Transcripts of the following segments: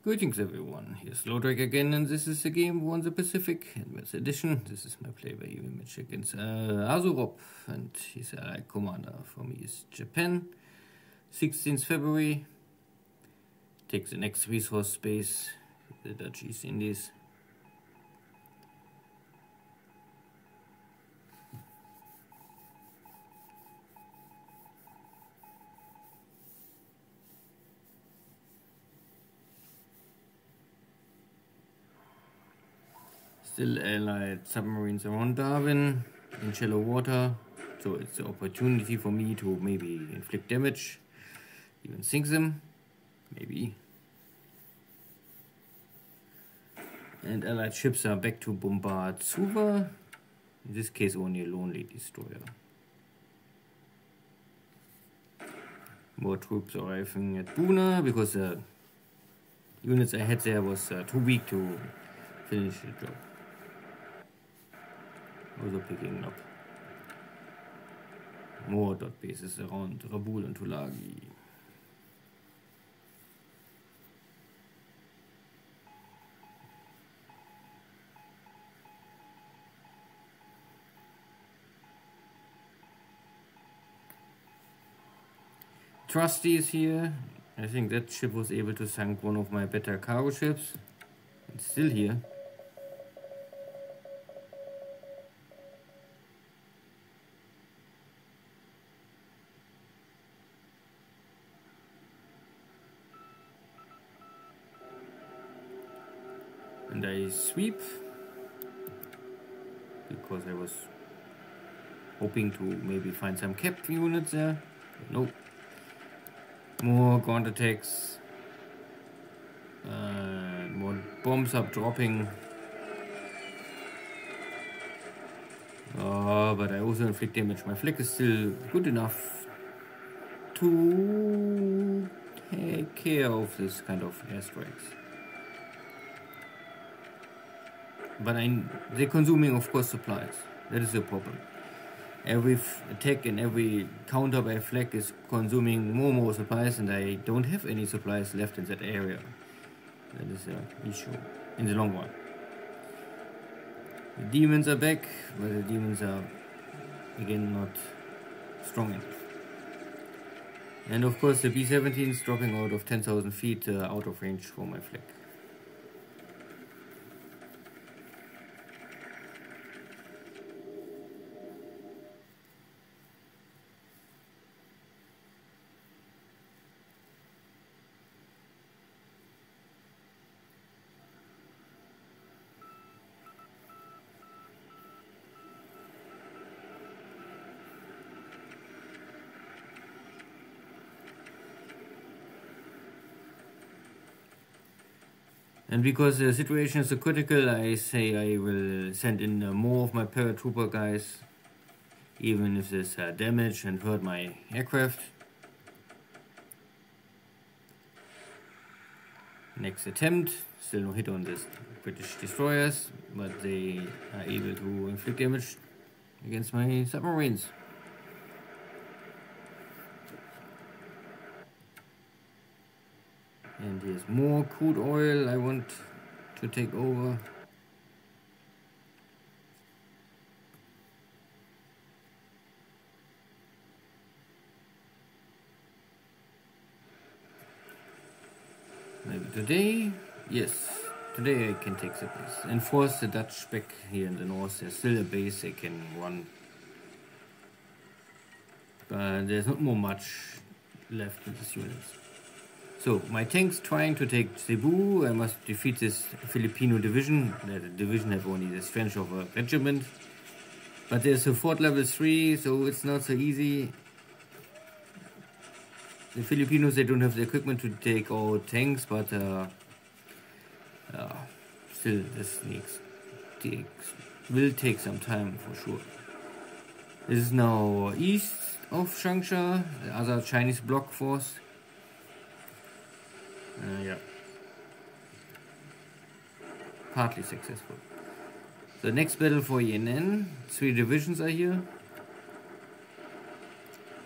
Greetings everyone, here's Lodrik again, and this is the game War in the Pacific, Advanced Edition. This is my play-by-ear match against AsuRob, and his allied commander for me is Japan. 16th February, take the next resource space, the Dutch East Indies. Still allied submarines around Darwin in shallow water, so it's the opportunity for me to maybe inflict damage, even sink them, maybe. And allied ships are back to bombard Suva, in this case only a lonely destroyer. More troops arriving at Buna because the units I had there was too weak to finish the job. Also picking up more dot bases around Rabaul and Tulagi. Trusty is here. I think that ship was able to sink one of my better cargo ships. It's still here. And I sweep because I was hoping to maybe find some cap units there. Nope. More ground attacks. More bombs are dropping. Oh, but I also inflict damage. My flag is still good enough to take care of this kind of airstrikes. But they're consuming, of course, supplies. That is the problem. Every attack and every counter by flag is consuming more supplies, and I don't have any supplies left in that area. That is an issue in the long run. The demons are back, but the demons are again not strong enough. And of course, the B-17 is dropping out of 10,000 feet out of range for my flag. And because the situation is so critical, I say I will send in more of my paratrooper guys, even if this damage and hurt my aircraft. Next attempt, still no hit on this British destroyers, but they are able to inflict damage against my submarines. And here's more crude oil I want to take over. Maybe today? Yes, today I can take the base and force the Dutch back here in the north. There's still a base they can run. But there's not more much left in these units. So, my tanks trying to take Cebu. I must defeat this Filipino division. The division have only the strength of a regiment. But there's a fort level 3, so it's not so easy. The Filipinos, they don't have the equipment to take all tanks, but still this will take some time for sure. This is now east of Changsha, the other Chinese bloc force. Yeah, partly successful. The next battle for Yenin, 3 divisions are here.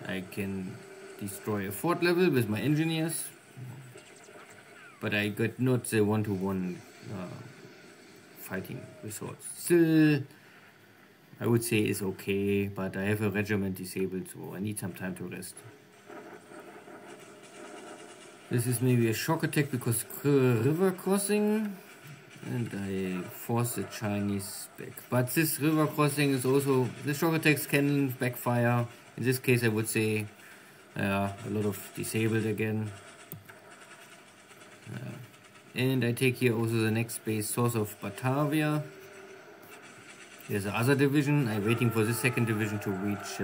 I can destroy a fort level with my engineers. but I got not the one-to-one fighting resorts. Still, I would say is okay, but I have a regiment disabled, so I need some time to rest. This is maybe a shock attack because river crossing, and I force the Chinese back. But this river crossing is also, the shock attacks can backfire. In this case I would say a lot of disabled again. And I take here also the next base, source of Batavia. There's the other division. I'm waiting for the second division to reach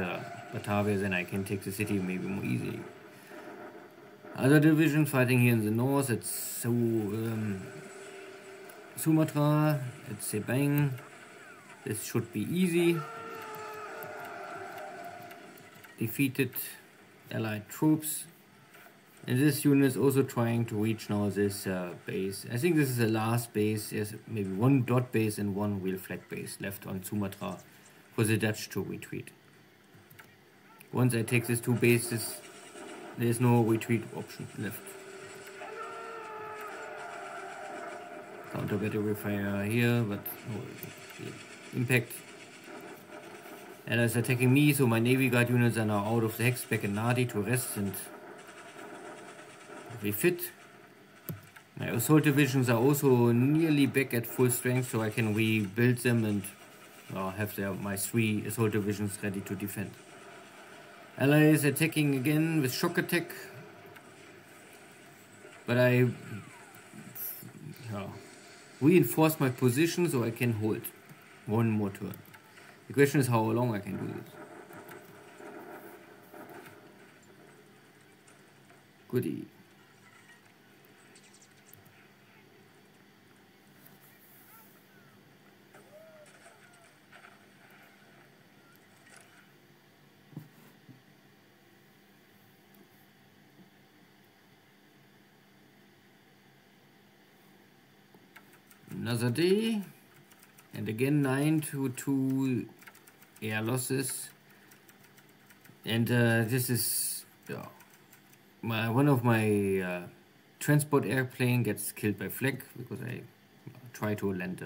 Batavia, then I can take the city maybe more easily. Other division fighting here in the north, it's Sumatra, it's Sebang. This should be easy. Defeated allied troops. And this unit is also trying to reach now this base. I think this is the last base. There's maybe one dot base and one wheel flag base left on Sumatra for the Dutch to retreat. Once I take these two bases, there's no retreat option left. Counter battery fire here, but no impact. Allies attacking me, so my Navy Guard units are now out of the hex back in Nadi to rest and refit. My assault divisions are also nearly back at full strength, so I can rebuild them and have my 3 assault divisions ready to defend. Allies attacking again with shock attack, but I reinforce my position so I can hold one more turn. The question is how long I can do this. Goodie. Another day, and again 9-2 air losses, and this is one of my transport airplane gets killed by flak because I try to land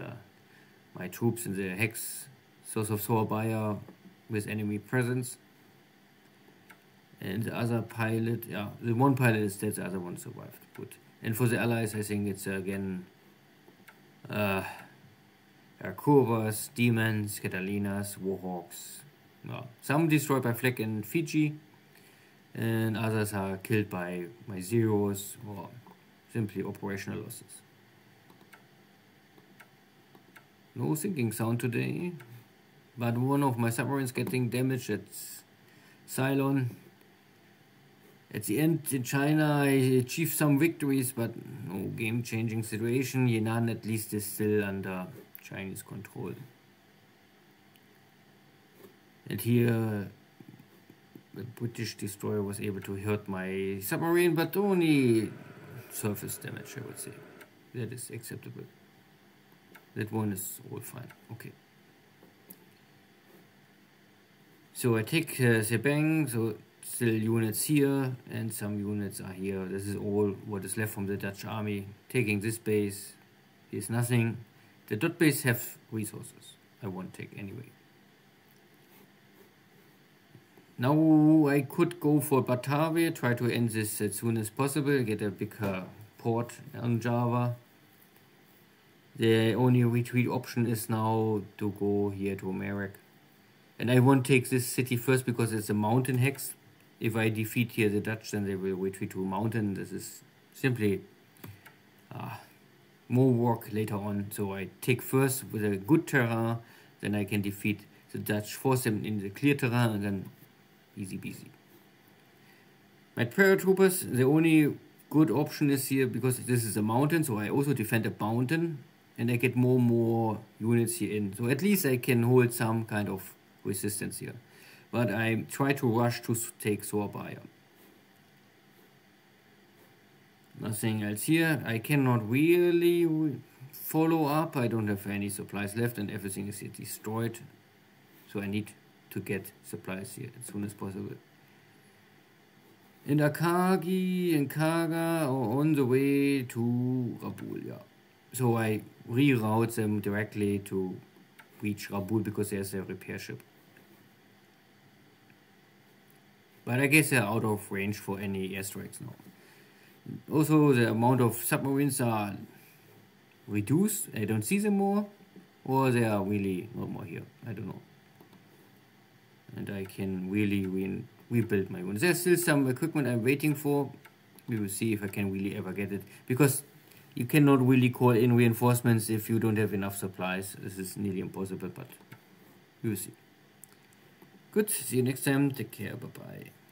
my troops in the hex source of Surabaya with enemy presence, and the other pilot, the one pilot is dead, the other one survived. Good. And for the allies, I think it's again Kurvas, Demons, Catalinas, Warhawks. Some destroyed by flak in Fiji, and others are killed by my zeros or simply operational losses. No sinking sound today, but one of my submarines getting damaged at Ceylon. At the end in China I achieved some victories, but no game-changing situation. Yan'an at least is still under Chinese control. And here the British destroyer was able to hurt my submarine, but only surface damage, I would say. That is acceptable. That one is all fine. Okay. So I take Sebang, so still units here and some units are here. This is all what is left from the Dutch army. Taking this base, here's nothing. The dot base have resources I won't take anyway. Now I could go for Batavia, try to end this as soon as possible, get a bigger port on Java. The only retreat option is now to go here to America. And I won't take this city first because it's a mountain hex. If I defeat here the Dutch, then they will retreat to a mountain. This is simply more work later on. So I take first with a good terrain, then I can defeat the Dutch, force them in the clear terrain, and then easy peasy. My paratroopers, the only good option is here because this is a mountain, so I also defend a mountain and I get more units here in. So at least I can hold some kind of resistance here. But I try to rush to take Surabaya. Nothing else here. I cannot really follow up. I don't have any supplies left and everything is destroyed. So I need to get supplies here as soon as possible. And Akagi and Kaga are on the way directly to Rabaul, yeah. So I reroute them directly to reach Rabaul because there's a repair ship. But I guess they're out of range for any airstrikes now. Also, the amount of submarines are reduced. I don't see them more, or they are really not more here. I don't know. And I can really rebuild my units. There's still some equipment I'm waiting for. We will see if I can really ever get it, because you cannot really call in reinforcements if you don't have enough supplies. This is nearly impossible, but we will see. Good, see you next time. Take care, bye bye.